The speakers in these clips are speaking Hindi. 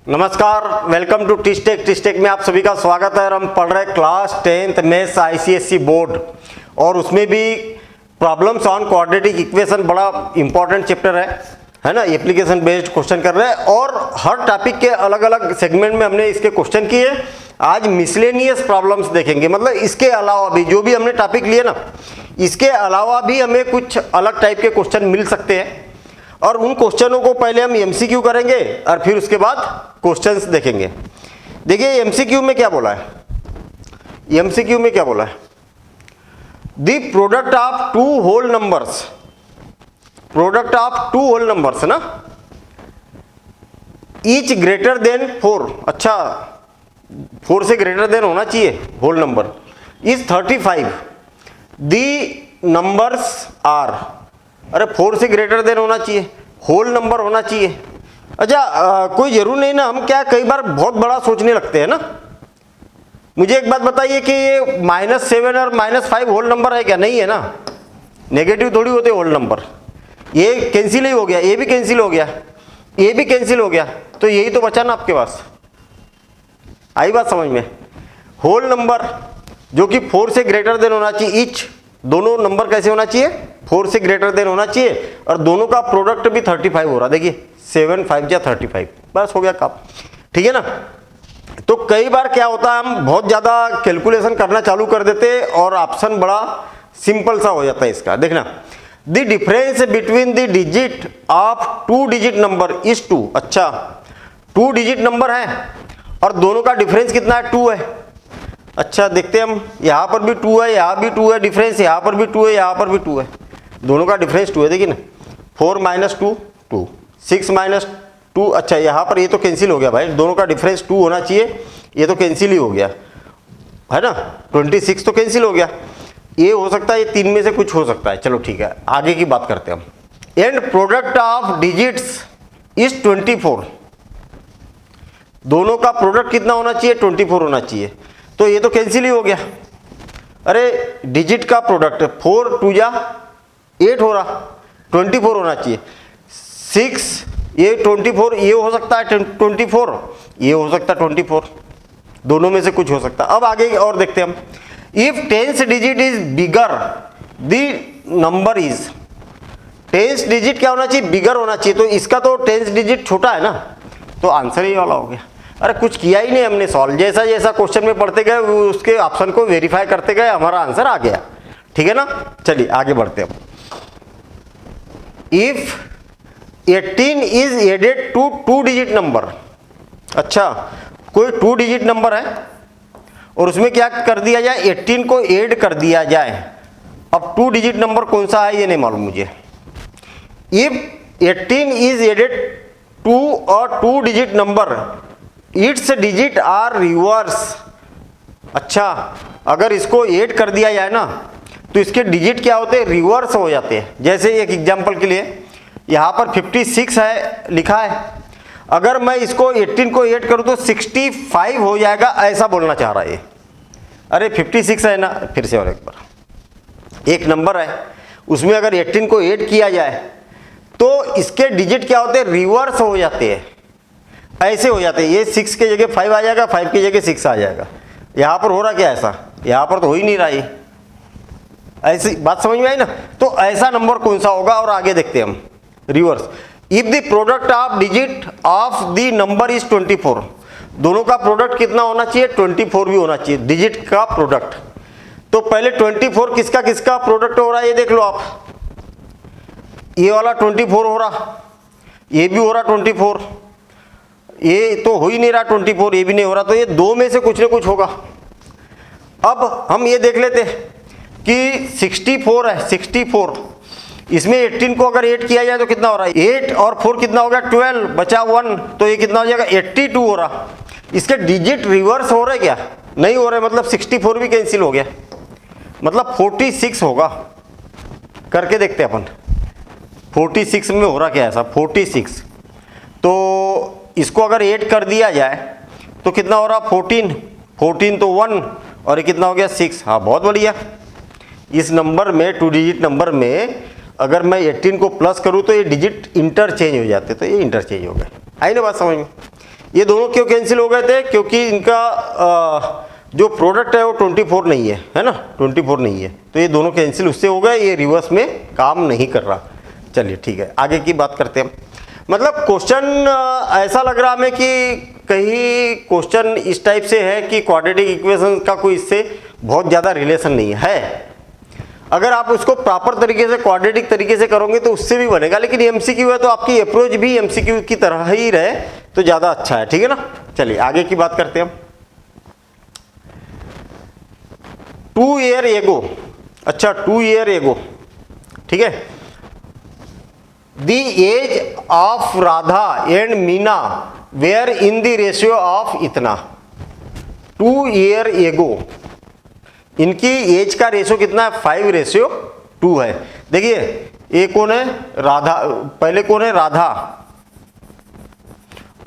नमस्कार, वेलकम टू टिस्टेक। टिस्टेक में आप सभी का स्वागत है। और हम पढ़ रहे class 10th maths ICSE board और उसमें भी प्रॉब्लम्स ऑन क्वाड्रेटिक इक्वेशन बड़ा इंपॉर्टेंट चैप्टर है ना। एप्लीकेशन बेस्ड क्वेश्चन कर रहे हैं और हर टॉपिक के अलग अलग सेगमेंट में हमने इसके क्वेश्चन किए। आज मिसलेनियस प्रॉब्लम्स देखेंगे, मतलब इसके अलावा भी जो भी हमने टॉपिक लिए ना, इसके अलावा भी हमें कुछ अलग टाइप के क्वेश्चन मिल सकते हैं और उन क्वेश्चनों को पहले हम एमसीक्यू करेंगे और फिर उसके बाद क्वेश्चंस देखेंगे। देखिए एमसीक्यू में क्या बोला है, एमसीक्यू में क्या बोला है, the product of two whole numbers, product of two whole numbers ना, ईच ग्रेटर देन 4, अच्छा 4 से ग्रेटर देन होना चाहिए whole number, is 35, the numbers are, अरे 4 से ग्रेटर देन होना चाहिए, होल नंबर होना चाहिए। अच्छा कोई जरूर नहीं ना, हम क्या कई बार बहुत बड़ा सोचने लगते हैं ना। मुझे एक बात बताइए कि ये -7 और -5 होल नंबर है क्या? नहीं है ना, नेगेटिव थोड़ी होते होल नंबर। ये कैंसिल ही हो गया, ये भी कैंसिल हो गया, ये भी कैंसिल हो गया, तो यही तो बचा ना आपके पास। आई बात समझ में? होल नंबर जो कि 4 से ग्रेटर देन होना चाहिए, ईच दोनों नंबर कैसे होना चाहिए, 4 से ग्रेटर देन होना चाहिए और दोनों का प्रोडक्ट भी 35 हो रहा। देखिए 7 5 या 35, बस हो गया काम, ठीक है ना। तो कई बार क्या होता है, हम बहुत ज़्यादा कैलकुलेशन करना चालू कर देते हैं और ऑप्शन बड़ा सिंपल सा हो जाता है इसका। देखना, the difference between the digit of 2 digit number is 2, अच्छा 2 डिजिट नंबर है और दोनों का डिफरेंस कितना है, 2 है। अच्छा देखते हैं हम, यहाँ पर भी 2 है, यहाँ भी 2 है डिफरेंस, यहाँ पर भी 2 है, यहाँ पर भी 2 है, दोनों का डिफरेंस 2 है। देखिए ना, 4 - 2 2, 6 - 2, अच्छा यहाँ पर ये तो कैंसिल हो गया भाई, दोनों का डिफरेंस 2 होना चाहिए, ये तो कैंसिल ही हो गया है ना। 26 तो कैंसिल हो गया, ये हो सकता है, ये 3 में से कुछ हो सकता है। चलो ठीक है, आगे की बात करते हैं हम। And product of digits is 24, दोनों का प्रोडक्ट कितना होना चाहिए, 24 होना चाहिए, तो ये तो कैंसिल ही हो गया। अरे डिजिट का प्रोडक्ट 4 2 जा 8 हो रहा, 24 होना चाहिए। 6 ये 24, ये हो सकता है 24, ये हो सकता है 24, दोनों में से कुछ हो सकता है। अब आगे और देखते हैं हम। If 10th digit is bigger the number is, 10th digit क्या होना चाहिए, बिगर होना चाहिए, तो इसका तो 10th डिजिट छोटा है ना, तो आंसर ही वाला हो गया। अरे कुछ किया ही नहीं हमने सॉल्व, जैसा जैसा क्वेश्चन में पढ़ते गए उसके ऑप्शन को वेरीफाई करते गए, हमारा आंसर आ गया, ठीक है ना। चलिए आगे बढ़ते हैं। If 18 is added to 2 digit number, अच्छा कोई 2 डिजिट नंबर है और उसमें क्या कर दिया जाए, 18 को ऐड कर दिया जाए। अब 2 डिजिट नंबर कौन सा है ये नहीं मालूम मुझे। इफ 18 इज एडेड टू और 2 digit number, its digit are reverse, अच्छा अगर इसको ऐड कर दिया जाए ना तो इसके डिजिट क्या होते हैं, रिवर्स हो जाते हैं। जैसे एक एग्जांपल के लिए यहाँ पर 56 है लिखा है, अगर मैं इसको 18 को ऐड करूँ तो 65 हो जाएगा, ऐसा बोलना चाह रहा है ये। अरे 56 है ना, फिर से और एक बार, एक नंबर है उसमें अगर 18 को ऐड किया जाए तो इसके डिजिट क्या होते हैं, रिवर्स हो जाते हैं, ऐसे हो जाते हैं। ये 6 के जगह 5 आ जाएगा, 5 की जगह 6 आ जाएगा। यहाँ पर हो रहा क्या ऐसा, यहाँ पर तो हो ही नहीं रहा ये, ऐसी बात समझ में आई ना। तो ऐसा नंबर कौन सा होगा, और आगे देखते हैं हम। Reverse, if the product of digit of the number is 24, दोनों का प्रोडक्ट कितना होना चाहिए, 24 भी होना चाहिए, डिजिट का प्रोडक्ट। तो पहले 24 किसका किसका प्रोडक्ट हो रहा है ये देख लो आप, ये वाला 24 हो रहा, ये भी हो रहा 24, ये तो हो ही नहीं रहा 24, ये भी नहीं हो रहा, तो ये 2 में से कुछ ना कुछ होगा। अब हम ये देख लेते हैं कि 64 है, 64, इसमें 18 को अगर 8 किया जाए तो कितना हो रहा है, 8 और 4 कितना हो गया, 12, बचा 1, तो ये कितना हो जाएगा, 82 हो रहा। इसके डिजिट रिवर्स हो रहे क्या, नहीं हो रहे, मतलब 64 भी कैंसिल हो गया, मतलब 46 होगा। करके देखते हैं अपन, 46 में हो रहा क्या ऐसा, 46, तो इसको अगर 8 कर दिया जाए तो कितना हो रहा, 14 तो 1 और ये कितना हो गया 6। हाँ बहुत बढ़िया, इस नंबर में 2 डिजिट नंबर में अगर मैं 18 को प्लस करूँ तो ये डिजिट इंटरचेंज हो जाते, तो ये इंटरचेंज हो गए। आई ना बात समझ में। ये दोनों क्यों कैंसिल हो गए थे? क्योंकि इनका जो प्रोडक्ट है वो 24 नहीं है ना, 24 नहीं है, तो ये दोनों कैंसिल उससे हो गए, ये रिवर्स में काम नहीं कर रहा। चलिए ठीक है, आगे की बात करते हैं। मतलब क्वेश्चन ऐसा लग रहा हमें कि कहीं क्वेश्चन इस टाइप से है कि क्वाड्रेटिक इक्वेशन का कोई इससे बहुत ज़्यादा रिलेशन नहीं है। अगर आप उसको प्रॉपर तरीके से क्वाड्रेटिक तरीके से करोगे तो उससे भी बनेगा, लेकिन एमसीक्यू है तो आपकी अप्रोच भी एमसीक्यू की तरह ही रहे तो ज़्यादा अच्छा है, ठीक है ना। चलिए आगे की बात करते हैं हम। 2 year ago, अच्छा 2 year ago, ठीक है, the age of Radha and Meena were in the ratio of इतना। 2 year ago इनकी एज का रेशियो कितना है? 5:2 है। देखिए ये कौन है? राधा, पहले कौन है? राधा,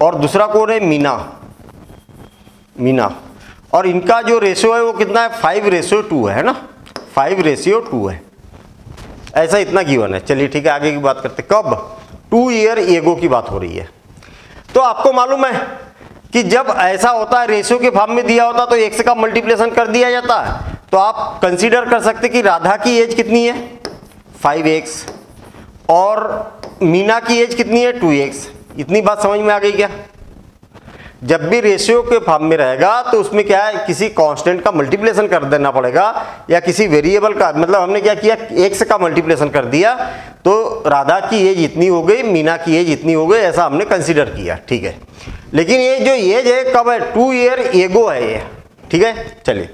और दूसरा कौन है? मीना, और इनका जो रेशियो है वो कितना है? 5:2 है ना, 5:2 है, ऐसा इतना गिवन है। चलिए ठीक है, आगे की बात करते। कब? 2 year ago की बात हो रही है। तो आपको मालूम है कि जब ऐसा होता है, रेशियो के फॉर्म में दिया होता तो x का मल्टीप्लिकेशन कर दिया जाता है, तो आप कंसीडर कर सकते कि राधा की एज कितनी है? 5x, और मीना की एज कितनी है? 2x। इतनी बात समझ में आ गई क्या? जब भी रेशियो के फॉर्म में रहेगा तो उसमें क्या है, किसी कांस्टेंट का मल्टीप्लिकेशन कर देना पड़ेगा, या किसी वेरिएबल का, मतलब हमने क्या किया, x का मल्टीप्लिकेशन कर दिया, तो राधा की एज इतनी हो गई, मीना की एज इतनी हो गई, ऐसा हमने कंसीडर किया, ठीक है। लेकिन ये जो एज है कब है? 2 year ago है ये, ठीक है। चलिए,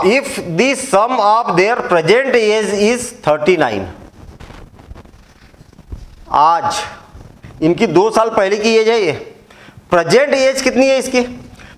if the sum of their present age is 39, आज इनकी 2 साल पहले की एज है ये, प्रेजेंट एज कितनी है इसकी?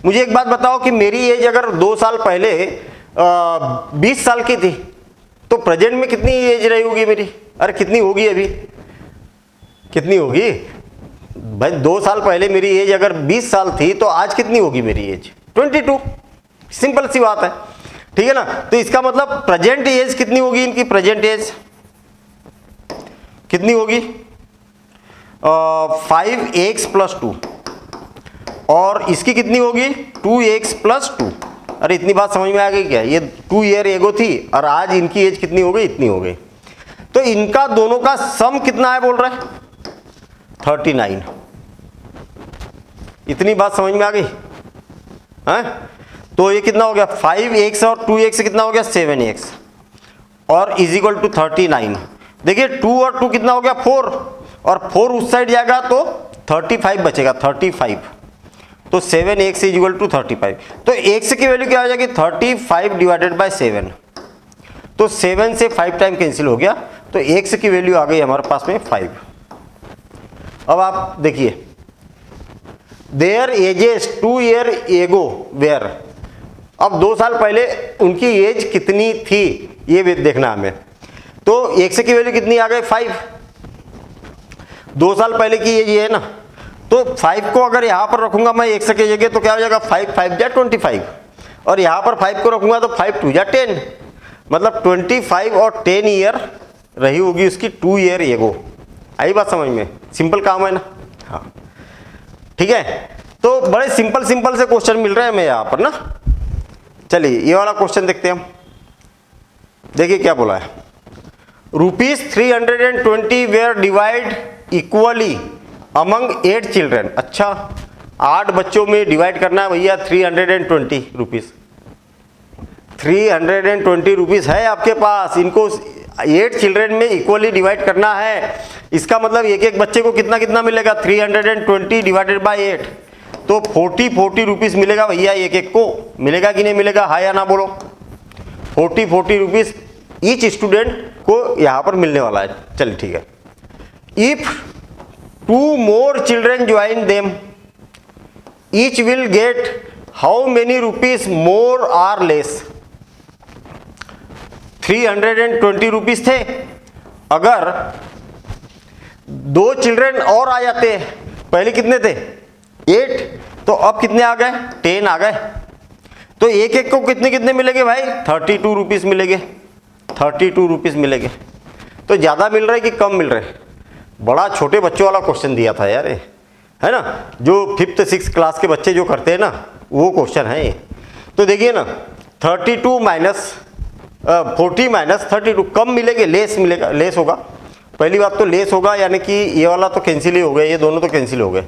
मुझे एक बात बताओ कि मेरी एज अगर 2 साल पहले 20 साल की थी तो प्रेजेंट में कितनी एज रही होगी मेरी? अरे कितनी होगी अभी? कितनी होगी भाई? 2 साल पहले मेरी एज अगर 20 साल थी तो आज कितनी होगी मेरी एज? 22। सिंपल सी बात है, ठीक है ना। तो इसका मतलब प्रेजेंट एज कितनी होगी इनकी? प्रेजेंट एज कितनी होगी? 5x + 2, और इसकी कितनी होगी? 2x + 2। अरे इतनी बात समझ में आ गई क्या? ये 2 year ago थी और आज इनकी एज कितनी हो गई? इतनी हो गई। तो इनका दोनों का सम कितना है बोल रहे हैं? 39। इतनी बात समझ में आ गई है? तो ये कितना हो गया? 5x और 2x कितना हो गया? 7x, और = 39। देखिए 2 और 2 कितना हो गया? 4, और 4 उस साइड जाएगा तो 35 बचेगा, 35। तो 7x = 35। तो x की वैल्यू क्या हो जाएगी? 35/7। तो 7 से 5 टाइम कैंसिल हो गया, तो x की वैल्यू आ गई हमारे पास में 5। अब आप देखिए, their ages 2 year ago were, अब 2 साल पहले उनकी एज कितनी थी ये भी देखना हमें। तो x की वैल्यू कितनी आ गई? 5। 2 साल पहले की एज ये है ना, तो 5 को अगर यहाँ पर रखूंगा मैं x की जगह तो क्या हो जाएगा? 5 × 5 = 25, और यहाँ पर 5 को रखूंगा तो 5 × 2 = 10, मतलब 25 और 10 ईयर रही होगी उसकी 2 year ago। आई बात समझ में? सिंपल काम है ना। हाँ ठीक है, तो बड़े सिंपल से क्वेश्चन मिल रहे हैं हमें यहाँ पर ना। चलिए ये वाला क्वेश्चन देखते हैं हम। देखिए क्या बोला है, ₹320 were divide equally among 8 children. अच्छा 8 बच्चों में डिवाइड करना है भैया 320 रुपीज़। 320 रुपीज़ है आपके पास, इनको 8 चिल्ड्रेन में इक्वली डिवाइड करना है। इसका मतलब एक बच्चे को कितना कितना मिलेगा? 320 डिवाइडेड बाय 8, तो 40 रुपीज़ मिलेगा भैया एक को। मिलेगा कि नहीं मिलेगा? हाँ या ना बोलो। 40 रुपीज़ ईच स्टूडेंट को यहाँ पर मिलने वाला है। चलिए ठीक है। If 2 more children join them, each will get how many rupees more or less? 320 rupees थे, अगर 2 चिल्ड्रन और आ जाते, पहले कितने थे? 8, तो अब कितने आ गए? 10 आ गए। तो एक को कितने कितने मिलेंगे भाई? 32 रुपीज़ मिलेंगे। 32 रुपीज़ मिलेंगे। तो ज़्यादा मिल रहे कि कम मिल रहे? बड़ा छोटे बच्चों वाला क्वेश्चन दिया था यार ये। है ना, जो 5th 6th क्लास के बच्चे जो करते हैं ना, वो क्वेश्चन है ये। तो देखिए ना, 32 माइनस 40 माइनस 32 कम मिलेंगे, लेस मिलेगा, लेस होगा। पहली बात तो लेस होगा, यानी कि ये वाला तो कैंसिल ही हो गया, ये दोनों तो कैंसिल हो गए,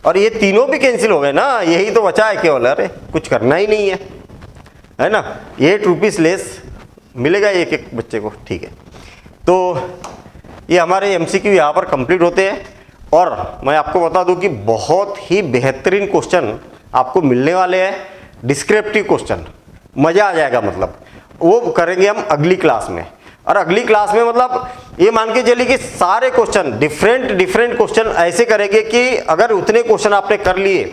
और ये तीनों भी कैंसिल हो गए ना, यही तो बचा है केवल। अरे कुछ करना ही नहीं है ना। 8 रुपीज़ लेस मिलेगा एक एक बच्चे को, ठीक है। तो ये हमारे एमसीक्यू यहाँ पर कंप्लीट होते हैं, और मैं आपको बता दूं कि बहुत ही बेहतरीन क्वेश्चन आपको मिलने वाले हैं, डिस्क्रिप्टिव क्वेश्चन, मज़ा आ जाएगा। मतलब वो करेंगे हम अगली क्लास में, और अगली क्लास में मतलब ये मान के चलिए कि सारे क्वेश्चन डिफरेंट क्वेश्चन ऐसे करेंगे कि अगर उतने क्वेश्चन आपने कर लिए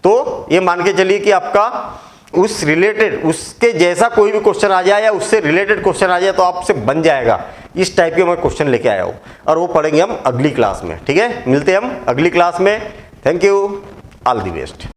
तो ये मान के चलिए कि आपका उस रिलेटेड, उसके जैसा कोई भी क्वेश्चन आ जाए या उससे रिलेटेड क्वेश्चन आ जाए तो आपसे बन जाएगा। इस टाइप के मैं क्वेश्चन लेके आया हूँ, और वो पढ़ेंगे हम अगली क्लास में, ठीक है। मिलते हैं हम अगली क्लास में। Thank you, all the best.